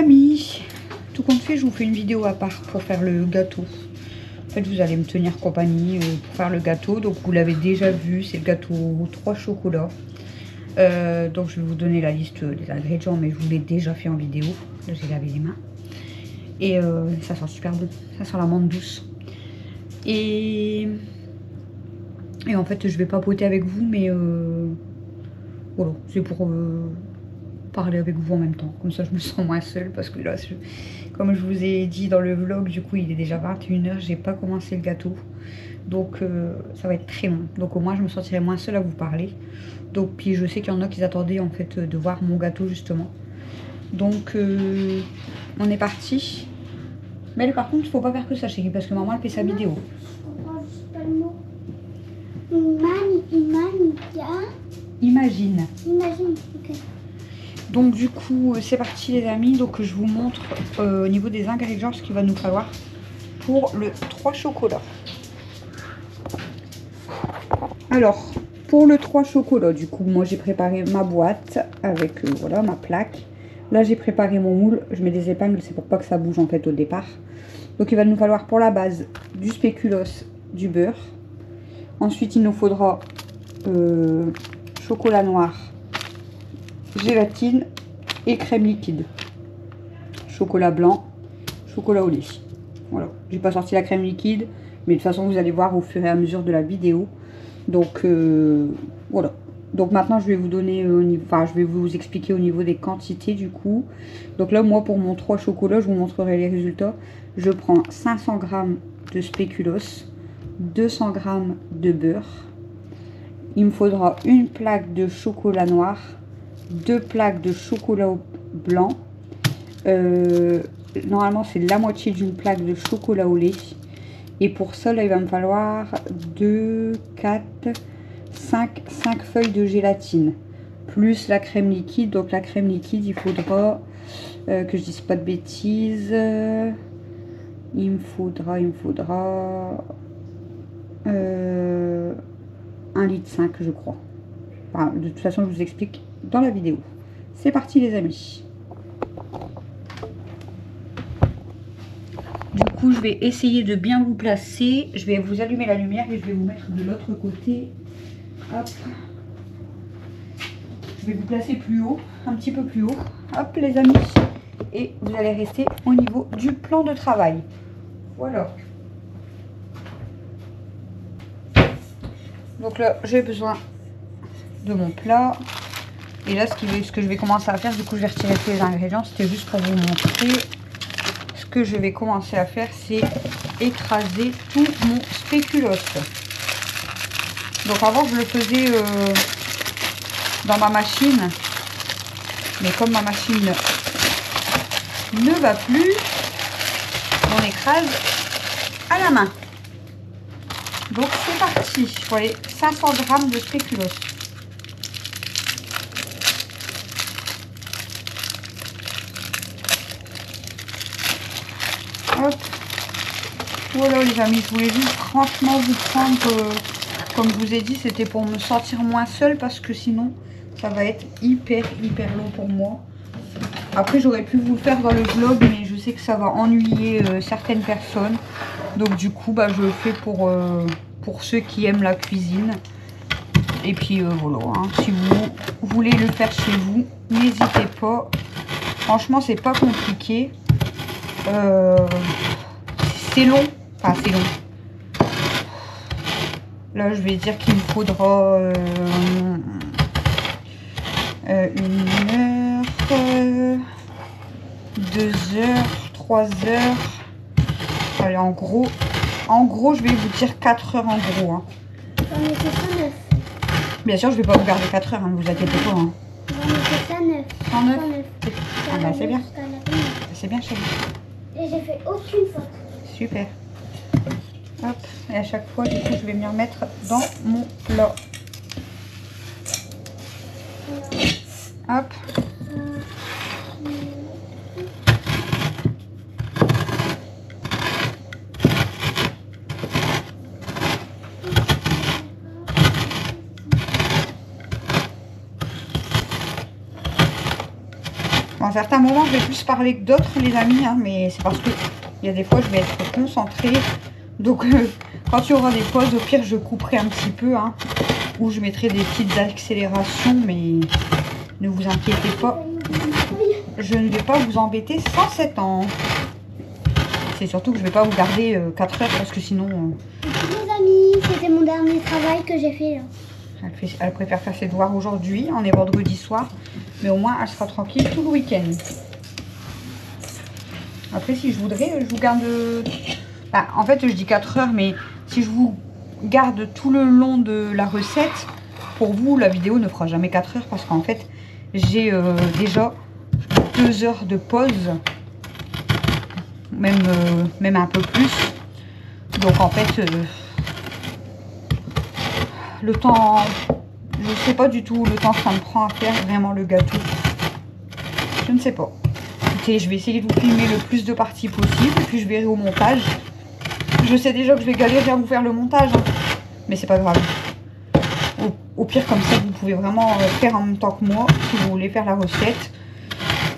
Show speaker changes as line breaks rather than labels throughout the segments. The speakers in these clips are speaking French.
amis, tout compte fait, je vous fais une vidéo à part pour faire le gâteau. En fait, vous allez me tenir compagnie pour faire le gâteau. Donc, vous l'avez déjà vu, c'est le gâteau 3 chocolats. Donc, je vais vous donner la liste des ingrédients, mais je vous l'ai déjà fait en vidéo. Là, j'ai lavé les mains. Et ça sent super bon. Ça sent la menthe douce. Et en fait, je vais papoter avec vous, mais voilà, c'est pour parler avec vous en même temps. Comme ça, je me sens moins seule parce que là, comme je vous ai dit dans le vlog, du coup, il est déjà 21 h. J'ai pas commencé le gâteau. Donc, ça va être très long. Donc, au moins, je me sentirai moins seule à vous parler. Donc, puis je sais qu'il y en a qui attendaient en fait de voir mon gâteau justement. Donc, on est parti. Mais par contre, il faut pas faire que ça, chérie, parce que maman, elle fait sa vidéo. Imagine. Imagine, ok. Donc du coup, c'est parti les amis. Donc je vous montre au niveau des ingrédients ce qu'il va nous falloir pour le 3 chocolats. Alors, pour le 3 chocolats, du coup, moi j'ai préparé ma boîte avec voilà ma plaque. Là j'ai préparé mon moule. Je mets des épingles, c'est pour pas que ça bouge en fait au départ. Donc il va nous falloir pour la base du spéculoos, du beurre. Ensuite il nous faudra chocolat noir, gélatine et crème liquide. Chocolat blanc, chocolat au lait. Voilà, j'ai pas sorti la crème liquide, mais de toute façon vous allez voir au fur et à mesure de la vidéo. Donc voilà. Donc maintenant je vais vous donner je vais vous expliquer au niveau des quantités du coup. Donc là moi pour mon 3 chocolats, je vous montrerai les résultats. Je prends 500 g de spéculoos, 200 g de beurre. Il me faudra une plaque de chocolat noir, 2 plaques de chocolat blanc. Normalement, c'est la moitié d'une plaque de chocolat au lait. Et pour ça, là, il va me falloir 2, 4, 5 feuilles de gélatine. Plus la crème liquide. Donc, la crème liquide, il faudra que je dise pas de bêtises. Il me faudra 1,5 litre, je crois. Enfin, de toute façon, je vous explique dans la vidéo. C'est parti, les amis. Du coup, je vais essayer de bien vous placer. Je vais vous allumer la lumière et je vais vous mettre de l'autre côté. Hop. Je vais vous placer plus haut, un petit peu plus haut. Hop, les amis. Et vous allez rester au niveau du plan de travail. Voilà. Donc là, j'ai besoin de mon plat. Et là, ce que je vais commencer à faire, du coup, je vais retirer tous les ingrédients. C'était juste pour vous montrer. Ce que je vais commencer à faire, c'est écraser tout mon spéculoos. Donc avant, je le faisais dans ma machine. Mais comme ma machine ne va plus, on écrase à la main. Donc c'est parti pour les 500 g de spéculoos. Hop. Voilà les amis, je voulais juste franchement vous prendre, comme je vous ai dit, c'était pour me sentir moins seule parce que sinon ça va être hyper long pour moi. Après j'aurais pu vous le faire dans le vlog, mais je sais que ça va ennuyer certaines personnes. Donc du coup je le fais pour ceux qui aiment la cuisine. Et puis voilà, hein, si vous voulez le faire chez vous, n'hésitez pas. Franchement c'est pas compliqué. C'est long. Enfin c'est long. Là je vais dire qu'il me faudra 1 heure, 2 heures, 3 heures. Allez, en gros, je vais vous dire 4 heures en gros. Hein.
J'en ai fait 109.
Bien sûr, je vais pas vous garder 4 heures, hein, ne vous inquiétez pas. Hein.
J'en ai fait 109.
109. Ah bah c'est bien. C'est bien, chérie.
Et j'ai fait aucune faute.
Super. Hop, et à chaque fois, du coup, je vais me remettre dans mon plat. Hop. Bon, à certains moments, je vais plus parler que d'autres, les amis, hein, mais c'est parce que il y a des fois, je vais être concentrée. Donc, quand il y aura des pauses, au pire, je couperai un petit peu, hein, ou je mettrai des petites accélérations, mais ne vous inquiétez pas. Je ne vais pas vous embêter sans 7 ans. C'est surtout que je ne vais pas vous garder 4 heures parce que sinon...
Les amis, c'était mon dernier travail que j'ai fait là.
Elle préfère faire ses devoirs aujourd'hui. On est vendredi soir. Mais au moins, elle sera tranquille tout le week-end. Après, si je voudrais, je vous garde... Bah, en fait, je dis 4 heures, mais si je vous garde tout le long de la recette, pour vous, la vidéo ne fera jamais 4 heures parce qu'en fait, j'ai déjà 2 heures de pause. Même un peu plus. Donc en fait, le temps, je ne sais pas du tout le temps que ça me prend à faire vraiment le gâteau. Je ne sais pas. Écoutez, je vais essayer de vous filmer le plus de parties possible et puis je verrai au montage. Je sais déjà que je vais galérer à vous faire le montage, hein, mais c'est pas grave. Au pire, comme ça, vous pouvez vraiment faire en même temps que moi si vous voulez faire la recette.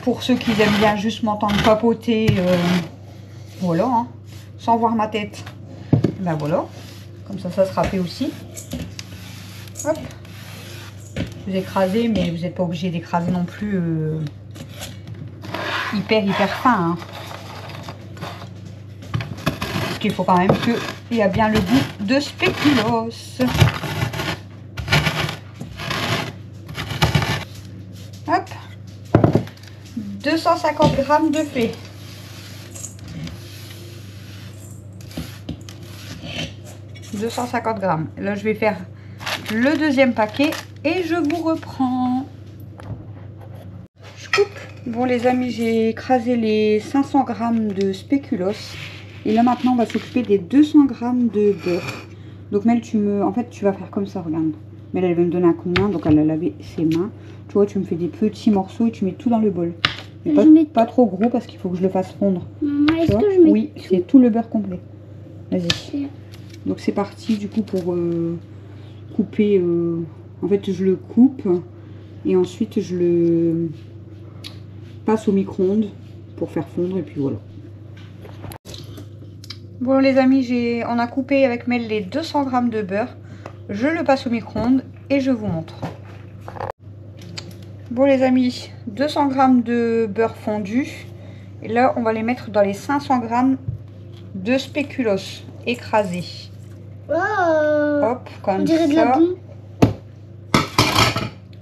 Pour ceux qui aiment bien juste m'entendre papoter, voilà, hein, sans voir ma tête. Ben voilà, comme ça, ça sera fait aussi. Hop. Je vous ai écrasé, mais vous n'êtes pas obligé d'écraser non plus hyper fin. Hein. Parce qu'il faut quand même qu'il y a bien le goût de spéculoos. Hop. 250 g de fait. « 250 g. Là, je vais faire le deuxième paquet et je vous reprends. Je coupe. Bon, les amis, j'ai écrasé les 500 g de spéculoos. Et là, maintenant, on va s'occuper des 200 g de beurre. Donc, Mel, en fait, tu vas faire comme ça, regarde. Mel, elle va me donner un coup de main, donc elle a lavé ses mains. Tu vois, tu me fais des petits morceaux et tu mets tout dans le bol. Mais pas trop gros parce qu'il faut que je le fasse fondre.
Est-ce que je mets...
Oui, c'est tout le beurre complet. Vas-y. Donc c'est parti du coup pour couper. En fait, je le coupe et ensuite je le passe au micro-ondes pour faire fondre et puis voilà. Bon les amis, on a coupé avec Mel les 200 g de beurre. Je le passe au micro-ondes et je vous montre. Bon les amis, 200 g de beurre fondu. Et là, on va les mettre dans les 500 g de spéculoos écrasés.
Oh,
hop, comme
on dirait
ça.
de la boue.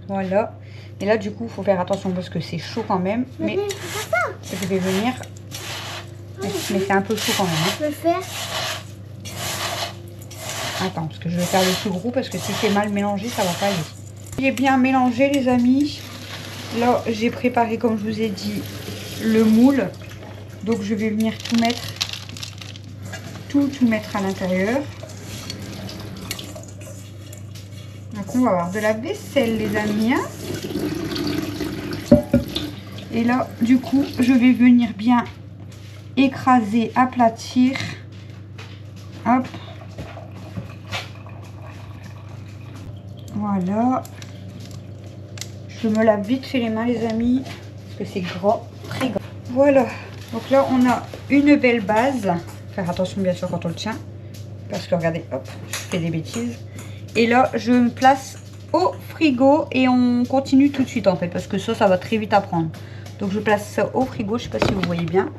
Voilà. Et là, du coup, il faut faire attention parce que c'est chaud quand même. Mais ça devait venir. Mais c'est un peu chaud quand même. Hein.
Je peux faire.
Attends, parce que je vais faire le plus gros parce que si c'est mal mélangé, ça va pas aller. J'ai bien mélangé, les amis. Là, j'ai préparé, comme je vous ai dit, le moule. Donc, je vais venir tout mettre. Tout mettre à l'intérieur. Donc on va avoir de la vaisselle les amis. Hein. Et là du coup je vais venir bien écraser, aplatir. Hop. Voilà. Je me lave vite fait les mains les amis. Parce que c'est gras, très gras. Voilà. Donc là on a une belle base. Faire attention bien sûr quand on le tient. Parce que regardez, hop, je fais des bêtises. Et là, je me place au frigo et on continue tout de suite en fait. Parce que ça va très vite à prendre. Donc je place ça au frigo, je ne sais pas si vous voyez bien.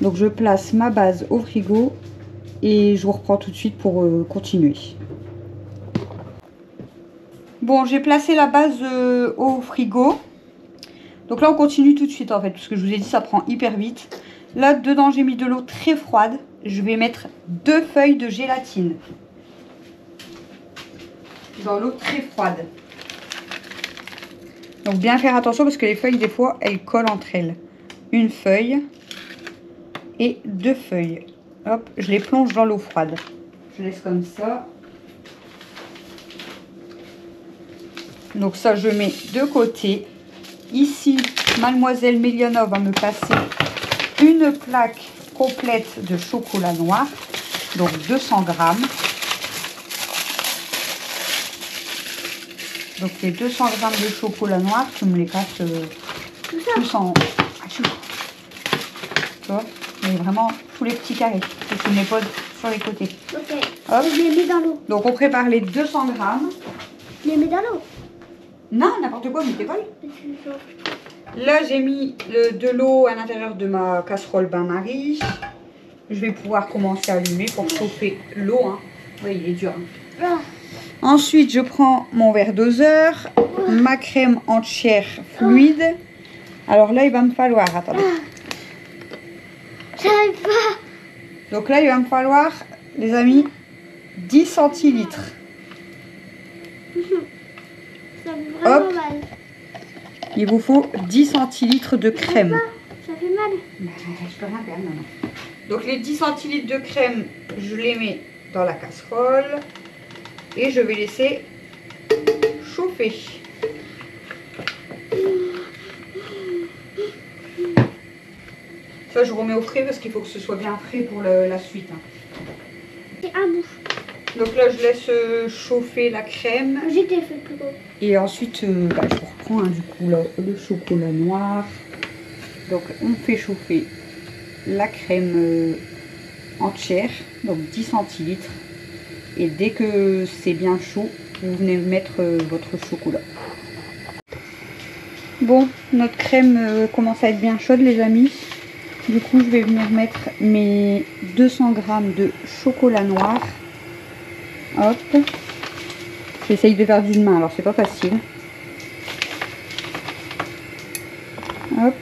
Donc je place ma base au frigo et je vous reprends tout de suite pour continuer. Bon, j'ai placé la base au frigo. Donc là, on continue tout de suite en fait. Parce que je vous ai dit, ça prend hyper vite. Là, dedans, j'ai mis de l'eau très froide. Je vais mettre 2 feuilles de gélatine. Dans l'eau très froide. Donc bien faire attention parce que les feuilles des fois elles collent entre elles. Une feuille et 2 feuilles. Hop, je les plonge dans l'eau froide. Je laisse comme ça. Donc ça je mets de côté. Ici, mademoiselle Méliana va me passer une plaque complète de chocolat noir. Donc 200 g. Donc les 200 g de chocolat noir, tu me les passes
Tout ça.
Plus en... Tu vois, mais vraiment tous les petits carrés. Et tu les poses sur les côtés.
Ok.
Hop.
Je les mets dans l'eau.
Donc on prépare les 200 grammes.
Je les mets dans l'eau.
Non, n'importe quoi, mais t'es pas. Là, j'ai mis de l'eau à l'intérieur de ma casserole bain-marie. Je vais pouvoir commencer à allumer pour chauffer l'eau. Hein. Oui, il est dur. Hein.
Ah.
Ensuite, je prends mon verre doseur, ma crème entière fluide. Alors là, il va me falloir... Attendez.
J'arrive pas.
Donc là, il va me falloir, les amis, 10 centilitres.
Ça fait vraiment
Hop.
mal.
Il vous faut 10 centilitres de crème.
Ça fait mal.
Bah, je peux rien faire, non. Donc les 10 centilitres de crème, je les mets dans la casserole. Et je vais laisser chauffer. Ça, je remets au frais parce qu'il faut que ce soit bien frais pour la suite. Hein.
C'est un bout.
Donc là, je laisse chauffer la crème.
J'ai fait plus gros.
Et ensuite, je reprends du coup là, le chocolat noir. Donc, on fait chauffer la crème entière, donc 10 centilitres. Et dès que c'est bien chaud, vous venez mettre votre chocolat. Bon, notre crème commence à être bien chaude, les amis. Du coup, je vais venir mettre mes 200 grammes de chocolat noir. Hop. J'essaye de faire d'une main, alors c'est pas facile. Hop.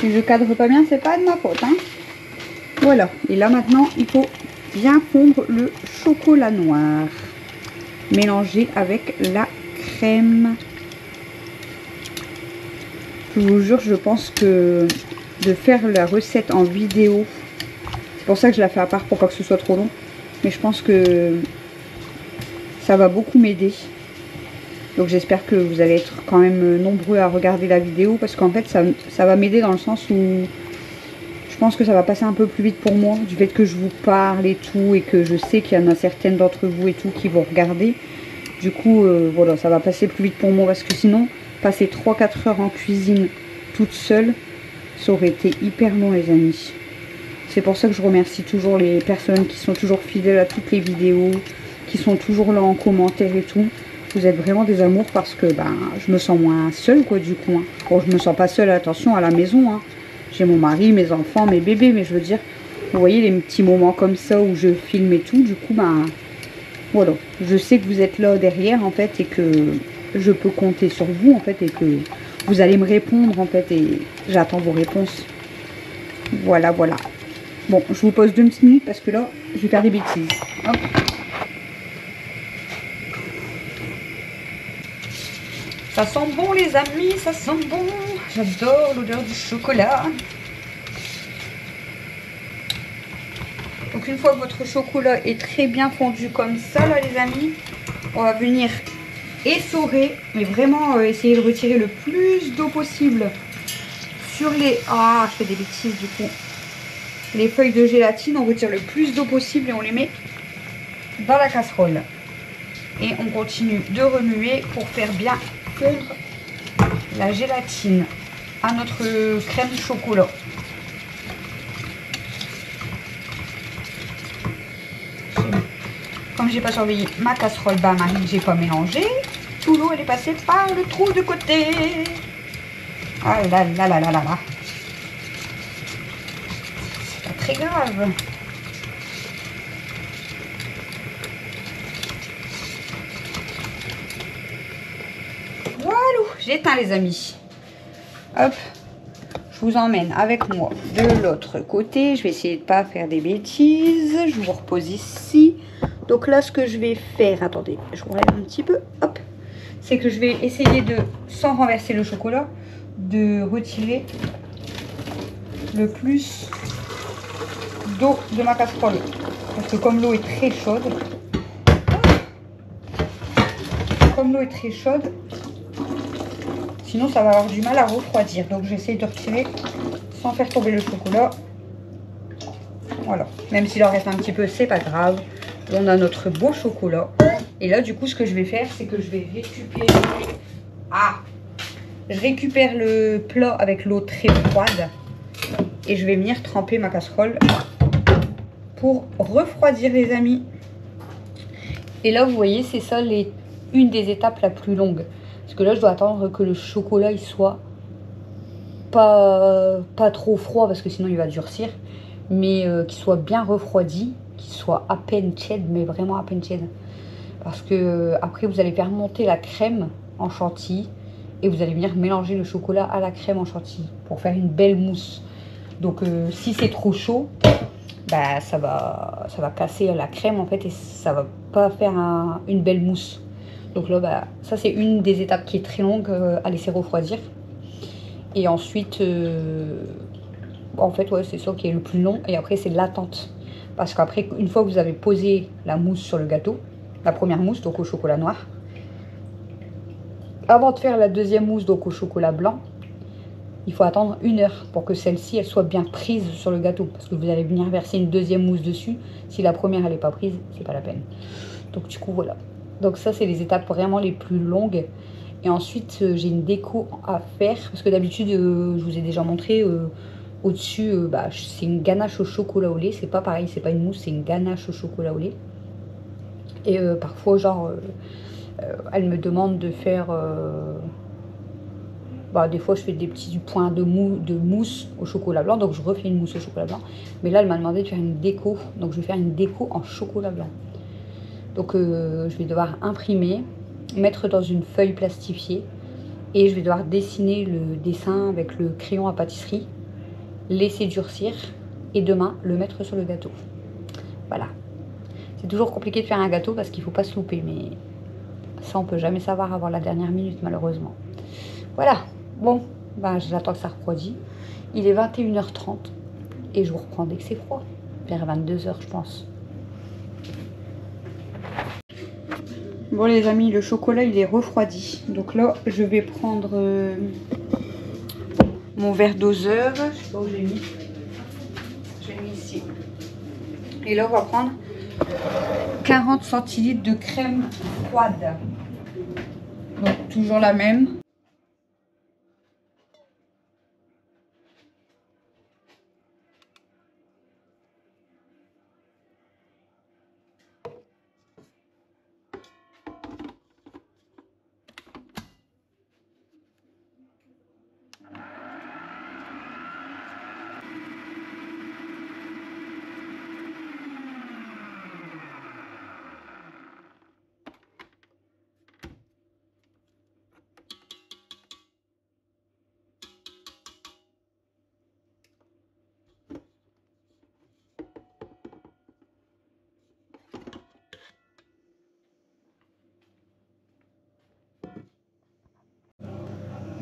Si je cadre pas bien, c'est pas de ma faute. Hein. Voilà. Et là maintenant, il faut bien fondre le chocolat noir. Mélanger avec la crème. Je vous jure, je pense que de faire la recette en vidéo, c'est pour ça que je la fais à part pour pas que ce soit trop long. Mais je pense que ça va beaucoup m'aider. Donc j'espère que vous allez être quand même nombreux à regarder la vidéo. Parce qu'en fait ça va m'aider dans le sens où je pense que ça va passer un peu plus vite pour moi. Du fait que je vous parle et tout. Et que je sais qu'il y en a certaines d'entre vous et tout qui vont regarder. Du coup voilà, ça va passer plus vite pour moi. Parce que sinon, passer 3-4 heures en cuisine toute seule, ça aurait été hyper long, les amis. C'est pour ça que je remercie toujours les personnes qui sont toujours fidèles à toutes les vidéos, qui sont toujours là en commentaire et tout. Vous êtes vraiment des amours parce que je me sens moins seule, quoi, du coup. Hein. Bon, je me sens pas seule, attention, à la maison. Hein. J'ai mon mari, mes enfants, mes bébés, mais je veux dire, vous voyez les petits moments comme ça où je filme et tout, du coup, voilà. Je sais que vous êtes là derrière, en fait, et que je peux compter sur vous, en fait, et que vous allez me répondre, en fait, et j'attends vos réponses. Voilà, voilà. Bon, je vous pose 2 petites minutes parce que là, je vais faire des bêtises. Hop. Ça sent bon, les amis, ça sent bon. J'adore l'odeur du chocolat. Donc une fois que votre chocolat est très bien fondu comme ça, là, les amis, on va venir essorer, mais vraiment essayer de retirer le plus d'eau possible sur les... Ah, je fais des bêtises du coup. Les feuilles de gélatine, on retire le plus d'eau possible et on les met dans la casserole. Et on continue de remuer pour faire bien fondre la gélatine à notre crème chocolat. Comme j'ai pas surveillé ma casserole bain-marie, j'ai pas mélangé. Tout l'eau elle est passée par le trou de côté. Ah là là là là là là. C'est pas très grave. Voilà, j'éteins les amis. Hop, je vous emmène avec moi de l'autre côté. Je vais essayer de pas faire des bêtises. Je vous repose ici. Donc là, ce que je vais faire, attendez, je vous relève un petit peu. Hop, c'est que je vais essayer de, sans renverser le chocolat, de retirer le plus d'eau de ma casserole. Parce que comme l'eau est très chaude, sinon ça va avoir du mal à refroidir. Donc j'essaie de retirer sans faire tomber le chocolat. Voilà. Même s'il en reste un petit peu, c'est pas grave. on a notre beau chocolat. Et là, du coup, ce que je vais faire, c'est que je vais récupérer... Je récupère le plat avec l'eau très froide. Et je vais venir tremper ma casserole pour refroidir, les amis. Et là, vous voyez, c'est ça une des étapes la plus longue. Parce que là, je dois attendre que le chocolat, il soit pas trop froid, parce que sinon, il va durcir. Mais qu'il soit bien refroidi, qu'il soit à peine tiède, mais vraiment à peine tiède. Parce que après, vous allez faire monter la crème en chantilly. Et vous allez venir mélanger le chocolat à la crème en chantilly pour faire une belle mousse. Donc si c'est trop chaud, bah, ça va casser la crème en fait et ça va pas faire une belle mousse. Donc là, bah, ça c'est une des étapes qui est très longue à laisser refroidir. Et ensuite, en fait, ouais, c'est ça qui est le plus long. Et après, c'est l'attente. Parce qu'après, une fois que vous avez posé la mousse sur le gâteau, la première mousse, donc au chocolat noir, avant de faire la deuxième mousse, donc au chocolat blanc, il faut attendre 1 heure pour que celle-ci, elle soit bien prise sur le gâteau. Parce que vous allez venir verser une deuxième mousse dessus. Si la première, elle n'est pas prise, c'est pas la peine. Donc du coup, voilà. Donc ça, c'est les étapes vraiment les plus longues. Et ensuite, j'ai une déco à faire. Parce que d'habitude, je vous ai déjà montré, au-dessus, c'est une ganache au chocolat au lait. C'est pas pareil, c'est pas une mousse, c'est une ganache au chocolat au lait. Et parfois, genre, elle me demande de faire... des fois je fais des petits points de mousse au chocolat blanc, donc je refais une mousse au chocolat blanc. Mais là elle m'a demandé de faire une déco, donc je vais faire une déco en chocolat blanc. Donc je vais devoir imprimer, mettre dans une feuille plastifiée et je vais devoir dessiner le dessin avec le crayon à pâtisserie, laisser durcir et demain le mettre sur le gâteau. Voilà. C'est toujours compliqué de faire un gâteau parce qu'il ne faut pas se louper, mais ça on peut jamais savoir avant la dernière minute malheureusement. Voilà. Bon, j'attends que ça refroidit. Il est 21h30 et je vous reprends dès que c'est froid. Vers 22h, je pense. Bon les amis, le chocolat il est refroidi. Donc là, je vais prendre mon verre doseur. Je sais pas où j'ai mis. Je l'ai mis ici. Et là, on va prendre 40 centilitres de crème froide. Donc toujours la même.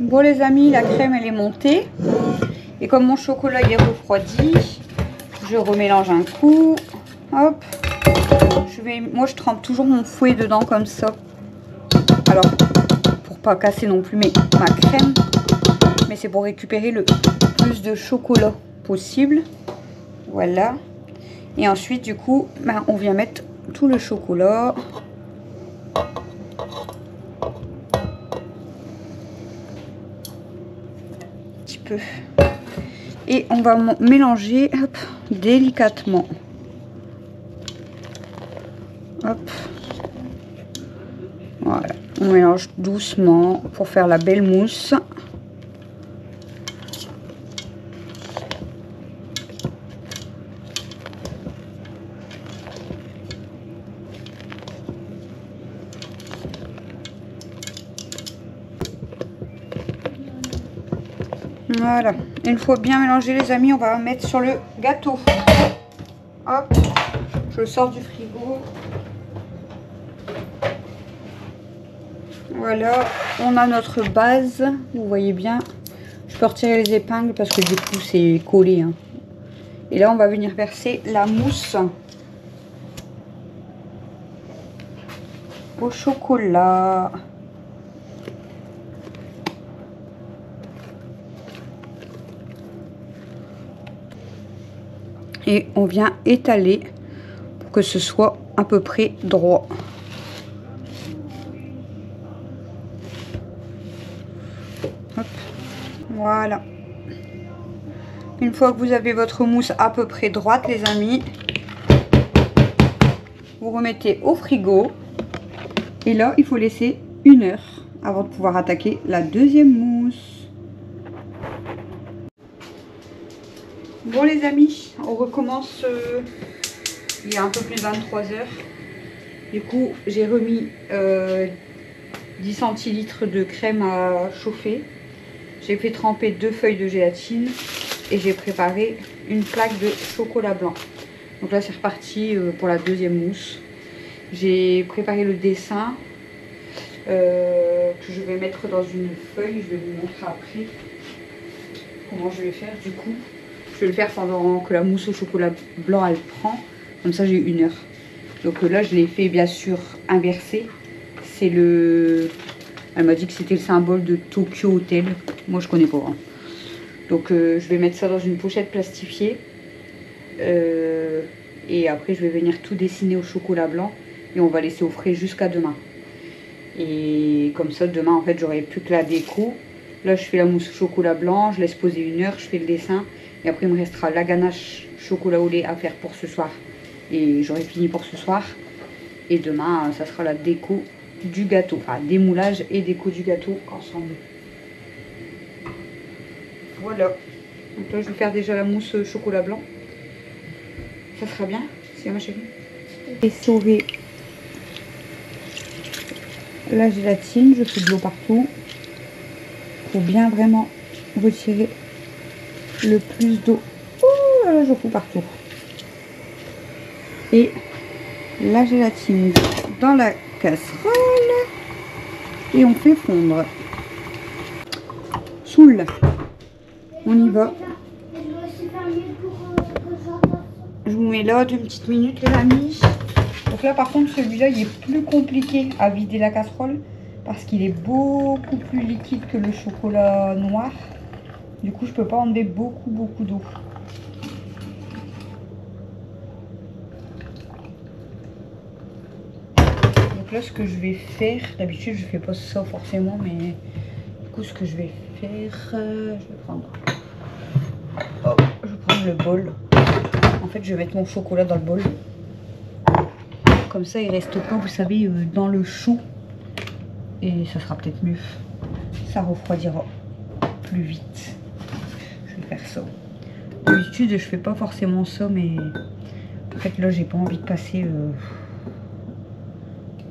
Bon les amis, la crème elle est montée. Et comme mon chocolat il est refroidi, je remélange un coup. Hop. Moi je trempe toujours mon fouet dedans comme ça. Alors, pour pas casser non plus ma crème. Mais c'est pour récupérer le plus de chocolat possible. Voilà. Et ensuite du coup, on vient mettre tout le chocolat. Et on va mélanger délicatement. Hop. Voilà. On mélange doucement pour faire la belle mousse. Voilà, une fois bien mélangé les amis, on va mettre sur le gâteau. Hop, je le sors du frigo. Voilà, on a notre base, vous voyez bien. Je peux retirer les épingles parce que du coup c'est collé. Hein. Et là on va venir verser la mousse au chocolat. Et on vient étaler pour que ce soit à peu près droit. Hop. Voilà. Une fois que vous avez votre mousse à peu près droite, les amis, vous remettez au frigo. Et là, il faut laisser 1 heure avant de pouvoir attaquer la deuxième mousse. Bon les amis, on recommence. Il y a un peu plus de 23 heures. Du coup, j'ai remis 10 centilitres de crème à chauffer. J'ai fait tremper 2 feuilles de gélatine et j'ai préparé une plaque de chocolat blanc. Donc là, c'est reparti pour la deuxième mousse. J'ai préparé le dessin que je vais mettre dans une feuille. Je vais vous montrer après comment je vais faire. Du coup, je vais le faire pendant que la mousse au chocolat blanc elle prend. Comme ça, j'ai 1 heure. Donc là, je l'ai fait bien sûr inversé. C'est le... Elle m'a dit que c'était le symbole de Tokyo Hotel. Moi, je connais pas. Hein. Donc, je vais mettre ça dans une pochette plastifiée. Et après, je vais venir tout dessiner au chocolat blanc. Et on va laisser au frais jusqu'à demain. Et comme ça, demain, en fait, j'aurai plus que la déco. Là, je fais la mousse au chocolat blanc. Je laisse poser 1 heure. Je fais le dessin. Et après, il me restera la ganache chocolat au lait à faire pour ce soir. Et j'aurai fini pour ce soir. Et demain, ça sera la déco du gâteau. Enfin, démoulage et déco du gâteau ensemble. Voilà. Donc là, je vais faire déjà la mousse chocolat blanc. Ça sera bien, c'est ma chérie. Et sauver la gélatine. Je fais de l'eau partout. Il faut bien vraiment retirer le plus d'eau. Oh là là, je fous partout. Et la gélatine dans la casserole. Et on fait fondre. Saoule. On y va. Je vous mets là 2 petites minutes les amis. Donc là par contre celui-là il est plus compliqué à vider la casserole. Parce qu'il est beaucoup plus liquide que le chocolat noir. Du coup je peux pas enlever beaucoup d'eau. Donc là ce que je vais faire, d'habitude je fais pas ça forcément, mais du coup ce que je vais faire, je vais prendre le bol. En fait je vais mettre mon chocolat dans le bol. Comme ça il reste pas, vous savez, dans le chaud. Et ça sera peut-être mieux. Ça refroidira plus vite. Je vais faire ça. D'habitude je fais pas forcément ça, mais en fait là j'ai pas envie de passer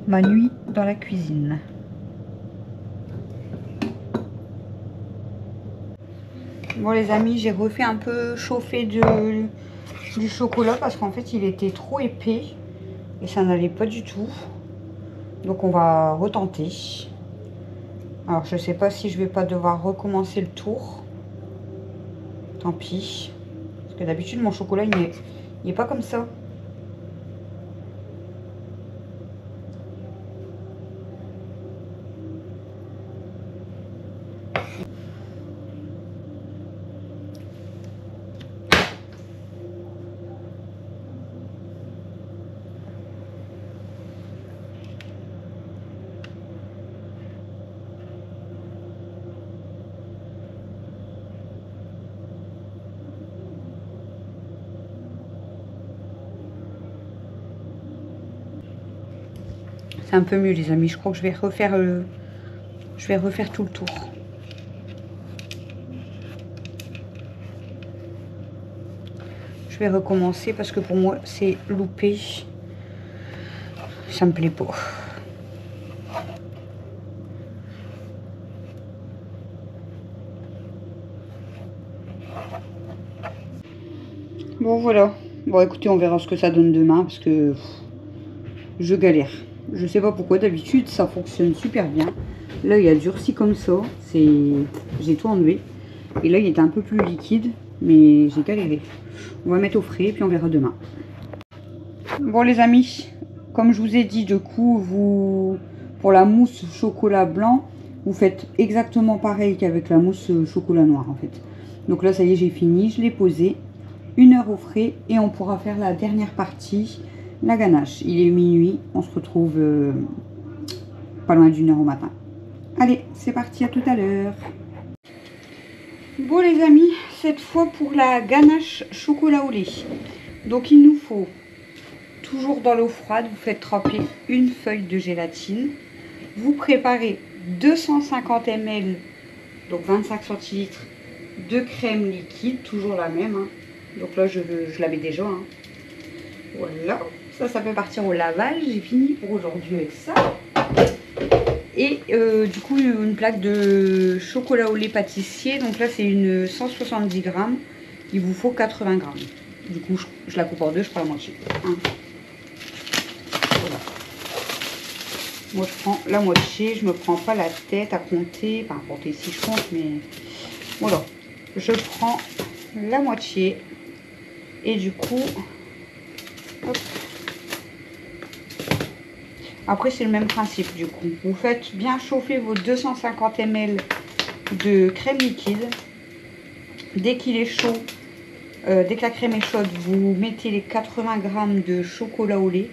ma nuit dans la cuisine. Bon les amis, j'ai refait un peu chauffer du chocolat parce qu'en fait il était trop épais et ça n'allait pas du tout. Donc on va retenter. Alors je sais pas si je vais pas devoir recommencer le tour. Tant pis. Parce que d'habitude mon chocolat il est pas comme ça. C'est un peu mieux les amis, je crois que je vais refaire tout le tour. Je vais recommencer parce que pour moi c'est loupé. Ça me plaît pas. Bon voilà. Bon écoutez, on verra ce que ça donne demain parce que je galère. Je sais pas pourquoi, d'habitude ça fonctionne super bien. Là il a durci comme ça, j'ai tout enlevé. Et là il était un peu plus liquide, mais j'ai galéré. On va mettre au frais et puis on verra demain. Bon les amis, comme je vous ai dit, du coup, pour la mousse chocolat blanc, vous faites exactement pareil qu'avec la mousse chocolat noir en fait. Donc là ça y est, j'ai fini, je l'ai posé. 1 heure au frais et on pourra faire la dernière partie la ganache. Il est minuit, on se retrouve pas loin d'1 heure au matin. Allez, c'est parti, à tout à l'heure. Bon les amis, cette fois pour la ganache chocolat au lait. Donc il nous faut, toujours dans l'eau froide, vous faites tremper une feuille de gélatine. Vous préparez 250 ml, donc 25 centilitres de crème liquide, toujours la même. Hein. Donc là je l'avais déjà. Hein. Voilà, ça peut partir au lavage. J'ai fini pour aujourd'hui avec ça. Et du coup une plaque de chocolat au lait pâtissier. Donc là c'est une 170 grammes. Il vous faut 80 grammes. Du coup je la coupe en deux, je prends la moitié. Hein. Voilà. Moi je prends la moitié, je me prends pas la tête à compter. Enfin compter si je compte, mais voilà. Je prends la moitié. Et du coup, hop. Après c'est le même principe du coup. Vous faites bien chauffer vos 250 ml de crème liquide. Dès qu'il est chaud, dès que la crème est chaude, vous mettez les 80 grammes de chocolat au lait.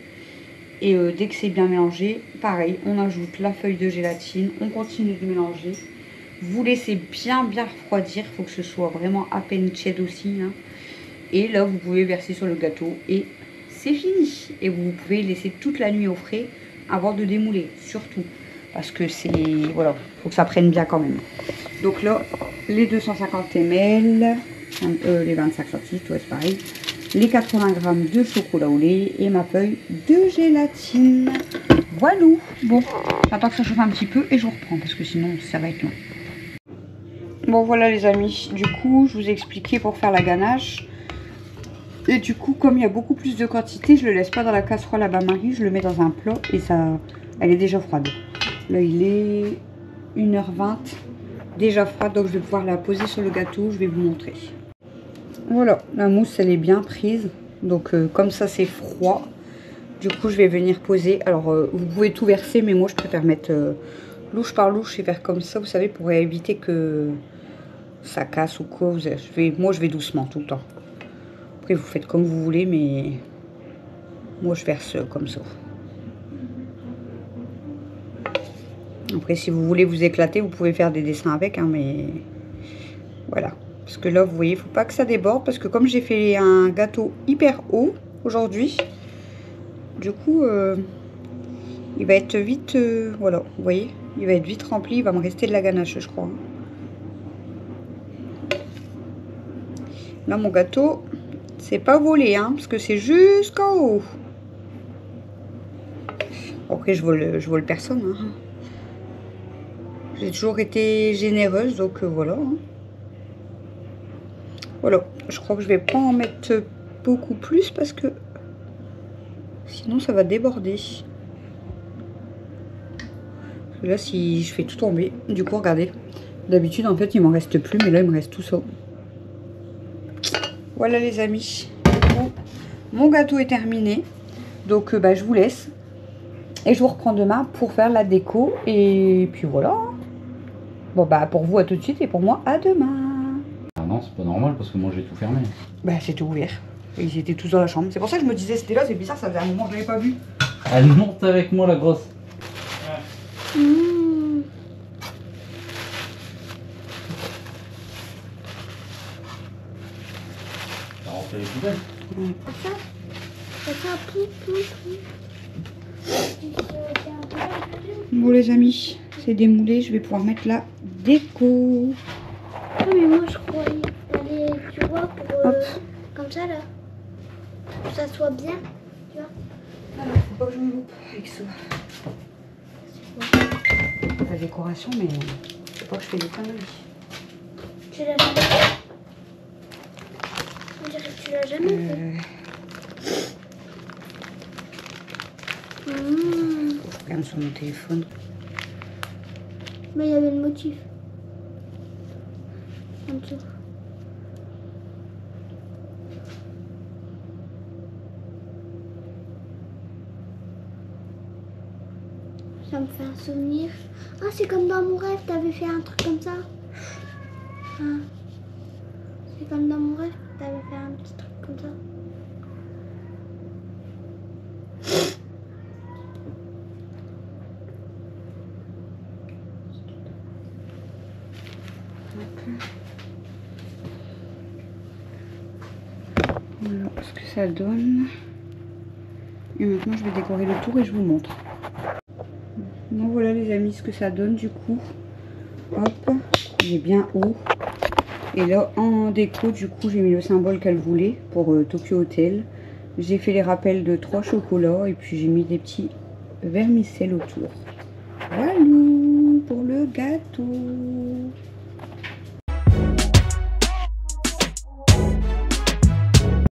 Et dès que c'est bien mélangé, pareil, on ajoute la feuille de gélatine. On continue de mélanger. Vous laissez bien refroidir. Il faut que ce soit vraiment à peine tiède aussi. Hein. Et là, vous pouvez verser sur le gâteau et c'est fini. Et vous pouvez laisser toute la nuit au frais avant de démouler, surtout. Parce que c'est... Voilà, il faut que ça prenne bien quand même. Donc là, les 250 ml, les 25 centilitres, ouais, c'est pareil. Les 80 grammes de chocolat au lait et ma feuille de gélatine. Voilà. Bon, j'attends que ça chauffe un petit peu et je vous reprends parce que sinon ça va être long. Bon voilà les amis, du coup je vous ai expliqué pour faire la ganache. Et du coup comme il y a beaucoup plus de quantité, je le laisse pas dans la casserole à bain-marie, je le mets dans un plat et ça, elle est déjà froide. Là il est 1h20, déjà froide, donc je vais pouvoir la poser sur le gâteau, je vais vous montrer. Voilà, la mousse elle est bien prise, donc comme ça c'est froid. Du coup je vais venir poser, alors vous pouvez tout verser mais moi je préfère mettre louche par louche et faire comme ça, vous savez, pour éviter que ça casse ou quoi. Moi je vais doucement tout le temps. Après vous faites comme vous voulez, mais moi je verse comme ça. Après si vous voulez vous éclater, vous pouvez faire des dessins avec, hein, mais voilà. Parce que là vous voyez, il ne faut pas que ça déborde, parce que comme j'ai fait un gâteau hyper haut aujourd'hui, du coup il va être vite, voilà, vous voyez, il va être vite rempli, il va me rester de la ganache je crois. Là mon gâteau, c'est pas volé, hein, parce que c'est jusqu'en haut. Après je vole personne. Hein. J'ai toujours été généreuse, donc voilà. Hein. Voilà, je crois que je vais pas en mettre beaucoup plus parce que sinon ça va déborder. Parce que là si je fais tout tomber, du coup regardez, d'habitude en fait il m'en reste plus, mais là il me reste tout ça. Voilà les amis, bon, mon gâteau est terminé, donc je vous laisse et je vous reprends demain pour faire la déco et puis voilà. Bon pour vous à tout de suite et pour moi à demain.
Ah non, c'est pas normal parce que moi j'ai tout fermé.
C'est tout ouvert. Et ils étaient tous dans la chambre. C'est pour ça que je me disais c'était là, c'est bizarre, ça faisait un moment que je l'avais pas vu.
Elle monte avec moi la grosse. Ça remplit les poubelles.
Bon les amis, c'est démoulé, je vais pouvoir mettre la déco.
Ah mais moi je croyais aller, tu vois, pour comme ça là, pour que ça soit bien, tu vois.
Alors, faut pas que je me loupe avec ça. La décoration, mais faut pas que je fais des conneries.
Tu l'as jamais fait? On dirait que tu l'as jamais fait.
Faut que je regarde sur mon téléphone.
Mais il y avait le motif. En dessous. Ça me fait un souvenir. Ah, c'est comme dans mon rêve, t'avais fait un truc comme ça. Ah. C'est comme dans mon rêve, t'avais fait un petit truc comme ça.
Voilà ce que ça donne. Et maintenant je vais décorer le tour et je vous montre. Donc voilà les amis ce que ça donne du coup. Hop, il est bien haut. Et là en déco du coup j'ai mis le symbole qu'elle voulait pour Tokyo Hotel. J'ai fait les rappels de 3 chocolats et puis j'ai mis des petits vermicelles autour. Voilà pour le gâteau.